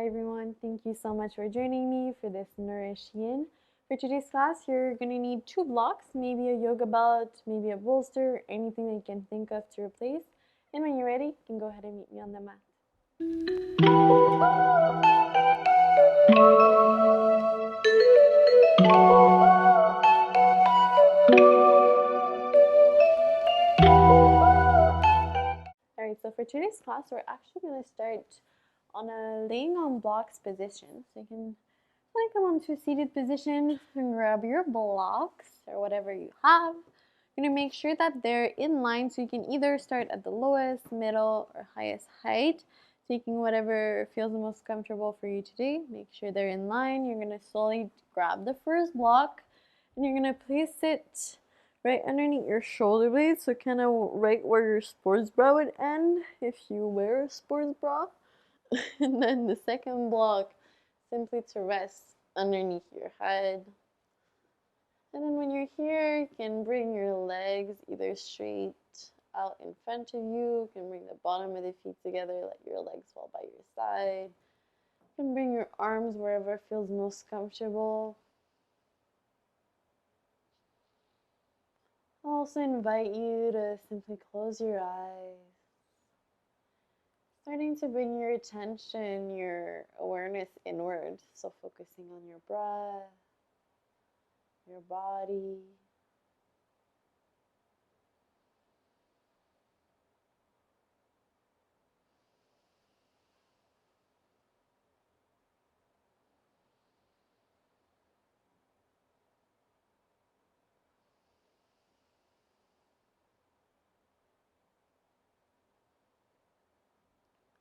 Hi everyone, thank you so much for joining me for this Nourish Yin. For today's class, you're going to need 2 blocks, maybe a yoga belt, maybe a bolster, anything that you can think of to replace. And when you're ready, you can go ahead and meet me on the mat. Alright, so for today's class, we're actually going to start on a laying on blocks position. So you can come onto a seated position and grab your blocks or whatever you have. You're going to make sure that they're in line, so you can either start at the lowest, middle, or highest height, taking whatever feels the most comfortable for you today. Make sure they're in line. You're going to slowly grab the first block and you're going to place it right underneath your shoulder blades, so kind of right where your sports bra would end if you wear a sports bra. And then the second block, simply to rest underneath your head. And then when you're here, you can bring your legs either straight out in front of you. You can bring the bottom of the feet together, let your legs fall by your side. You can bring your arms wherever feels most comfortable. I'll also invite you to simply close your eyes. Starting to bring your attention, your awareness inward. So focusing on your breath, your body.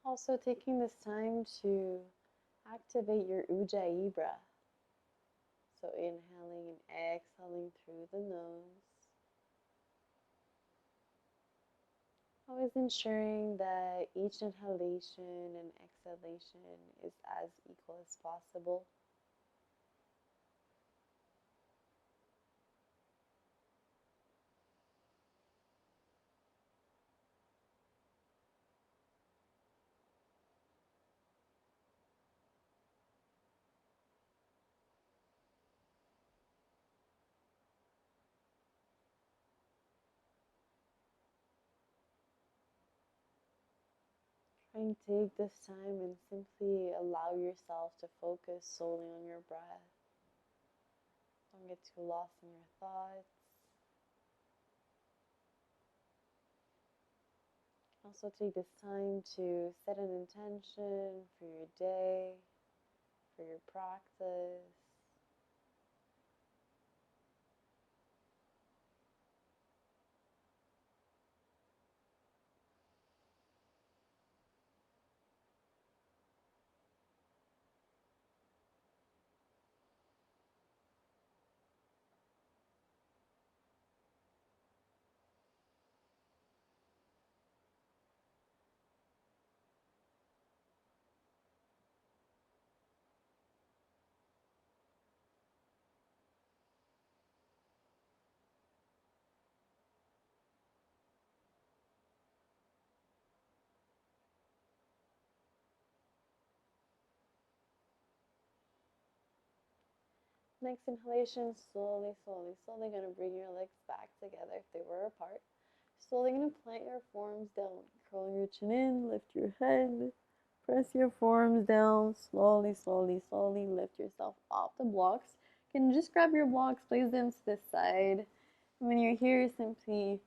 Also taking this time to activate your Ujjayi breath. So inhaling and exhaling through the nose. Always ensuring that each inhalation and exhalation is as equal as possible. Trying to take this time and simply allow yourself to focus solely on your breath. Don't get too lost in your thoughts. Also take this time to set an intention for your day, for your practice. Next inhalation, slowly going to bring your legs back together if they were apart. Slowly going to plant your forearms down. Curl your chin in, lift your head, press your forearms down. Slowly lift yourself off the blocks. You can just grab your blocks, place them to the side. And when you're here, simply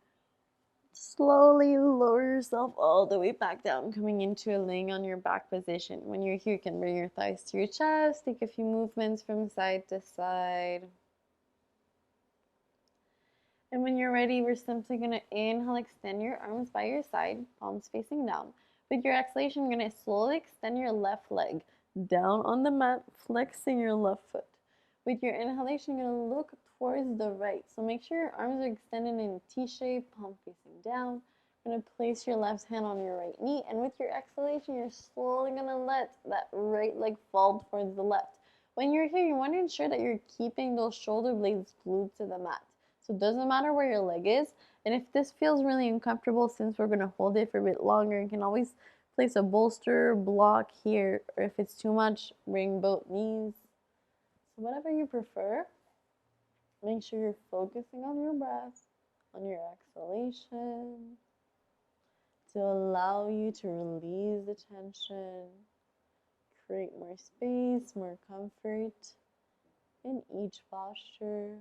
slowly lower yourself all the way back down, coming into a laying on your back position. When you're here, you can bring your thighs to your chest, take a few movements from side to side. And when you're ready, we're simply going to inhale, extend your arms by your side, palms facing down. With your exhalation, you're going to slowly extend your left leg down on the mat, flexing your left foot. With your inhalation, you're going to look towards the right. So make sure your arms are extended in a T shape, palm facing down. You're going to place your left hand on your right knee. And with your exhalation, you're slowly going to let that right leg fall towards the left. When you're here, you want to ensure that you're keeping those shoulder blades glued to the mat. So it doesn't matter where your leg is. And if this feels really uncomfortable, since we're going to hold it for a bit longer, you can always place a bolster block here, or if it's too much, bring both knees. So whatever you prefer, make sure you're focusing on your breath, on your exhalation, to allow you to release the tension, create more space, more comfort in each posture.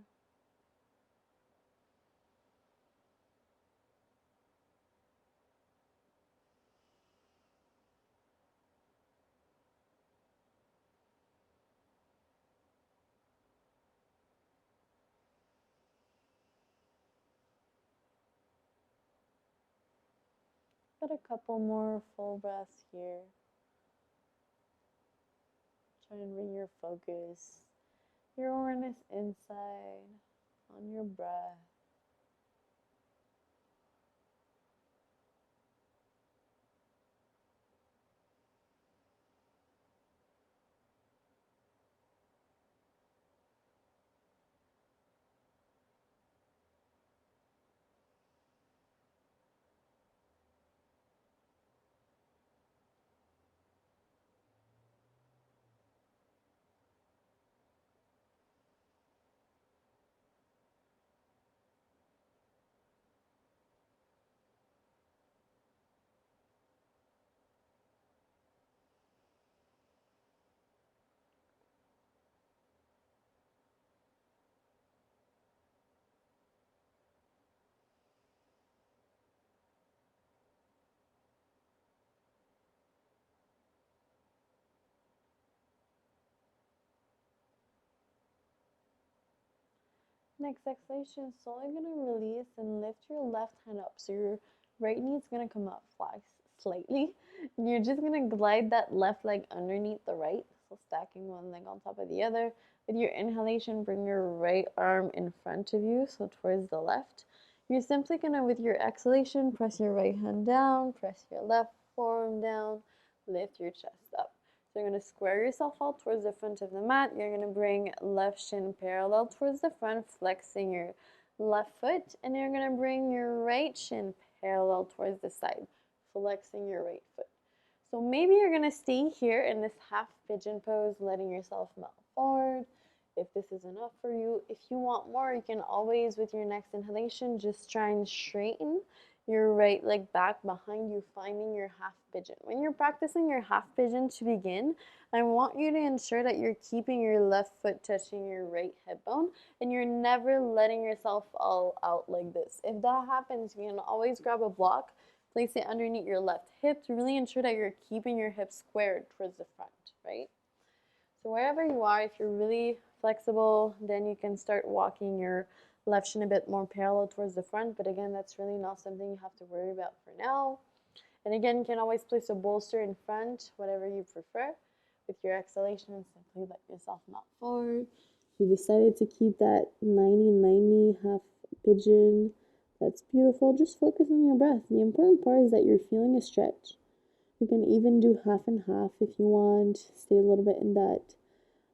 But a couple more full breaths here. Try and bring your focus, your awareness inside on your breath. Next exhalation, slowly going to release and lift your left hand up. So your right knee is going to come up slightly. And you're just going to glide that left leg underneath the right. So stacking one leg on top of the other. With your inhalation, bring your right arm in front of you, so towards the left. You're simply going to, with your exhalation, press your right hand down, press your left forearm down, lift your chest up. So you're going to square yourself out towards the front of the mat. You're going to bring left shin parallel towards the front, flexing your left foot. And you're going to bring your right shin parallel towards the side, flexing your right foot. So maybe you're going to stay here in this half pigeon pose, letting yourself melt forward. If this is enough for you, if you want more, you can always, with your next inhalation, just try and straighten your right leg back behind you, finding your half pigeon. When you're practicing your half pigeon to begin, I want you to ensure that you're keeping your left foot touching your right hip bone and you're never letting yourself all out like this. If that happens, you can always grab a block, place it underneath your left hip to really ensure that you're keeping your hips squared towards the front, right? So wherever you are, if you're really flexible, then you can start walking your left shin a bit more parallel towards the front, but again, that's really not something you have to worry about for now. And again, you can always place a bolster in front, whatever you prefer. With your exhalation, simply let yourself melt forward. If you decided to keep that 90-90 half pigeon, that's beautiful. Just focus on your breath. The important part is that you're feeling a stretch. You can even do half and half if you want. Stay a little bit in that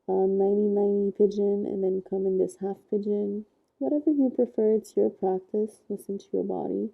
90-90 pigeon and then come in this half pigeon. Whatever you prefer, it's your practice. Listen to your body.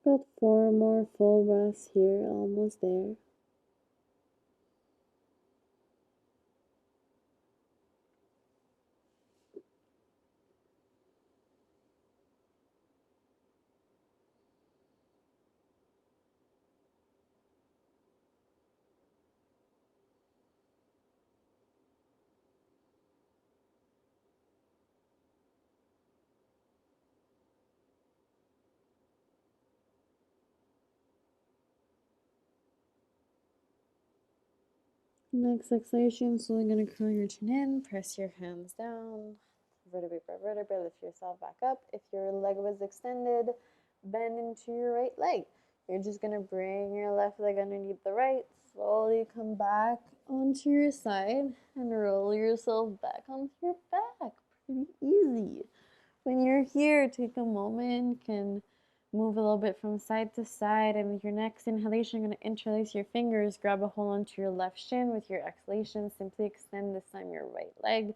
Got 4 more full breaths here, almost there. Next exhalation, slowly gonna curl your chin in, press your hands down, vertebrae by vertebrae, lift yourself back up. If your leg was extended, bend into your right leg. You're just gonna bring your left leg underneath the right, slowly come back onto your side and roll yourself back onto your back. Pretty easy. When you're here, take a moment, you can move a little bit from side to side, and with your next inhalation, you're going to interlace your fingers, grab a hold onto your left shin. With your exhalation, simply extend this time your right leg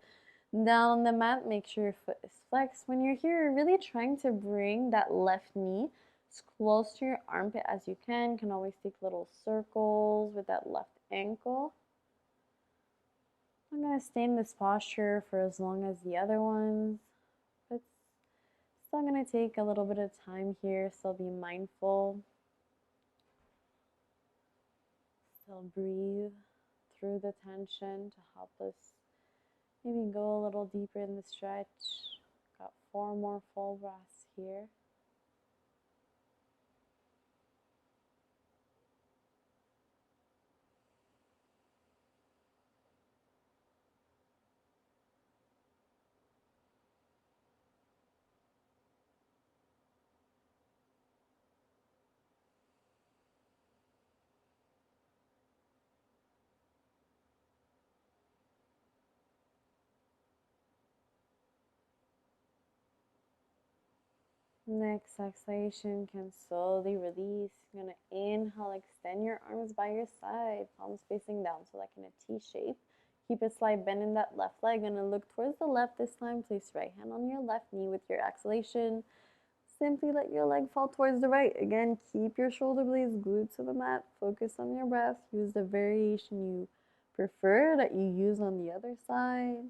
down on the mat. Make sure your foot is flexed. When you're here, you're really trying to bring that left knee as close to your armpit as you can. You can always take little circles with that left ankle. I'm going to stay in this posture for as long as the other ones. But still going to take a little bit of time here, still be mindful. Still breathe through the tension to help us maybe go a little deeper in the stretch. Got 4 more full breaths here. Next exhalation, can slowly release. You're going to inhale, extend your arms by your side, palms facing down, so like in a T shape. Keep a slight bend in that left leg. Going to look towards the left this time. Place right hand on your left knee. With your exhalation, simply let your leg fall towards the right. Again, keep your shoulder blades glued to the mat. Focus on your breath. Use the variation you prefer that you use on the other side.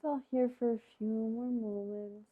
Still here for a few more moments.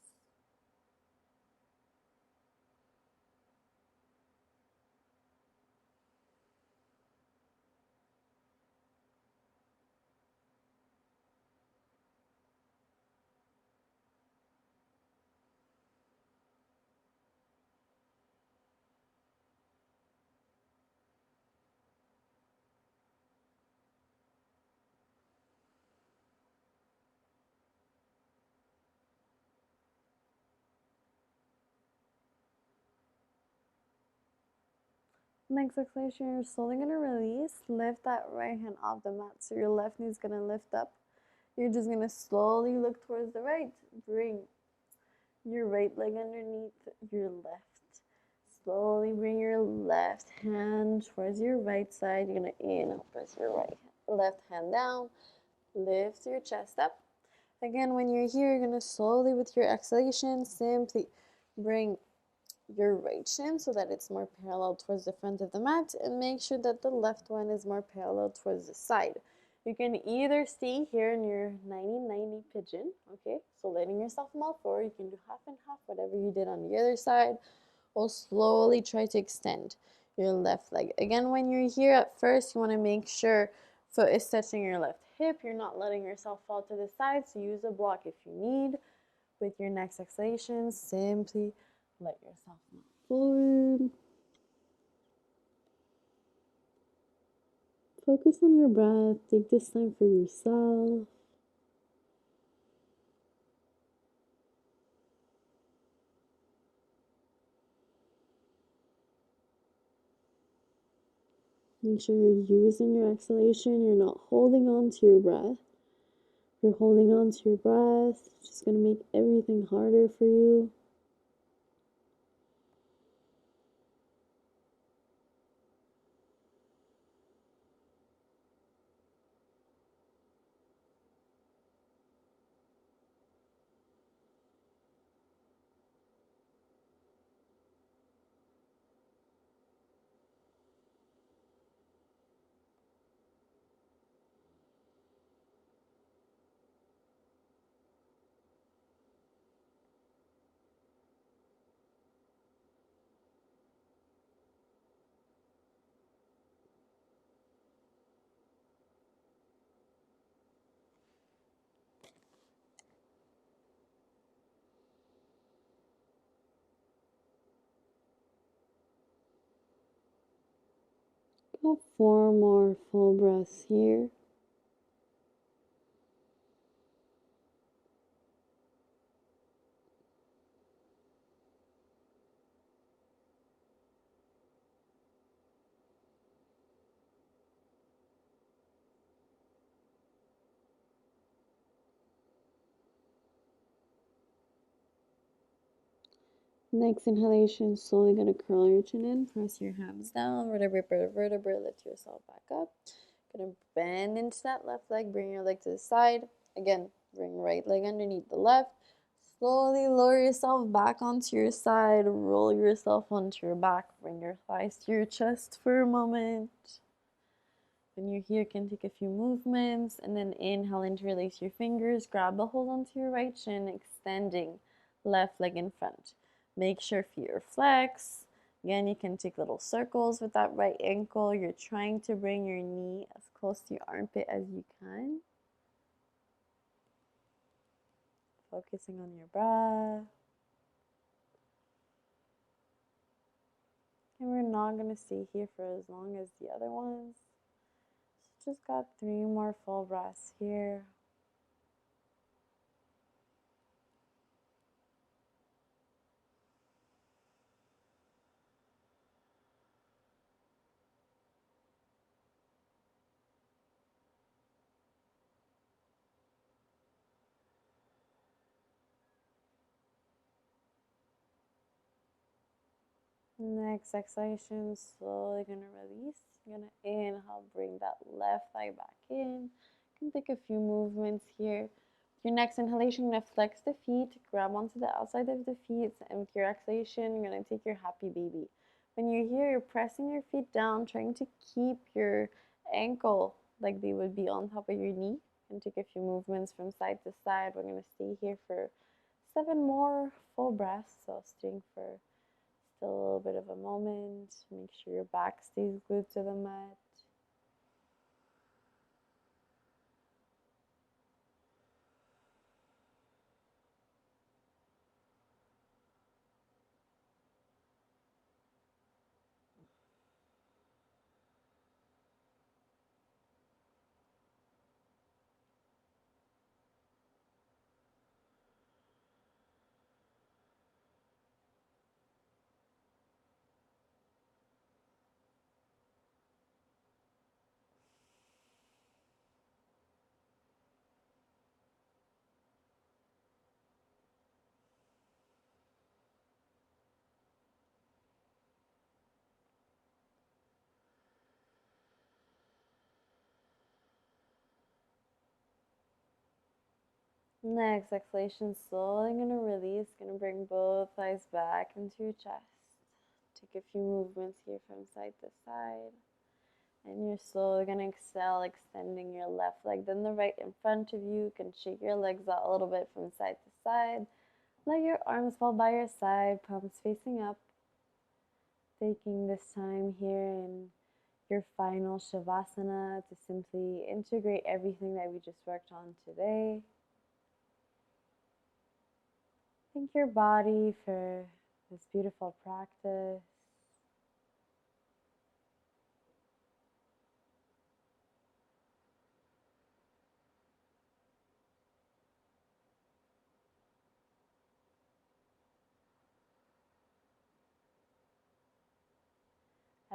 Next exhalation, you're slowly going to release. Lift that right hand off the mat. So your left knee is going to lift up. You're just going to slowly look towards the right. Bring your right leg underneath your left. Slowly bring your left hand towards your right side. You're going to inhale, press your left hand down. Lift your chest up. Again, when you're here, you're going to slowly, with your exhalation, simply bring your right shin so that it's more parallel towards the front of the mat, and make sure that the left one is more parallel towards the side. You can either stay here in your 90-90 pigeon, okay, so letting yourself melt forward. You can do half and half, whatever you did on the other side, or slowly try to extend your left leg. Again, when you're here at first, you want to make sure foot is touching your left hip. You're not letting yourself fall to the side, so use a block if you need. With your next exhalation, simply let yourself move forward. Focus on your breath. Take this time for yourself. Make sure you're using your exhalation. You're not holding on to your breath. If you're holding on to your breath, it's just going to make everything harder for you. About 4 more full breaths here. Next inhalation, slowly gonna curl your chin in, press your hands down, vertebrae per vertebrae, lift yourself back up. Gonna bend into that left leg, bring your leg to the side. Again, bring right leg underneath the left. Slowly lower yourself back onto your side, roll yourself onto your back, bring your thighs to your chest for a moment. When you're here, you can take a few movements, and then inhale, interlace your fingers, grab a hold onto your right shin, extending left leg in front. Make sure feet are flexed. Again, you can take little circles with that right ankle. You're trying to bring your knee as close to your armpit as you can. Focusing on your breath. And we're not going to stay here for as long as the other ones. So just got 3 more full breaths here. Next exhalation, slowly gonna release. You're gonna inhale, bring that left thigh back in. You can take a few movements here. Your next inhalation, you're gonna flex the feet, grab onto the outside of the feet, and with your exhalation, you're gonna take your happy baby. When you're here, you're pressing your feet down, trying to keep your ankle like they would be on top of your knee. And take a few movements from side to side. We're gonna stay here for 7 more full breaths. So staying for still a little bit of a moment. Make sure your back stays glued to the mat. Next exhalation, slowly gonna release, gonna bring both thighs back into your chest. Take a few movements here from side to side. And you're slowly gonna exhale, extending your left leg, then the right in front of you. You can shake your legs out a little bit from side to side. Let your arms fall by your side, palms facing up. Taking this time here in your final shavasana to simply integrate everything that we just worked on today. Thank your body for this beautiful practice.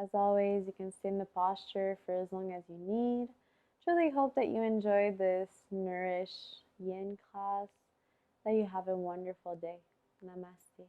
As always, you can stay in the posture for as long as you need. Truly hope that you enjoyed this Nourish Yin class, that you have a wonderful day. Namaste.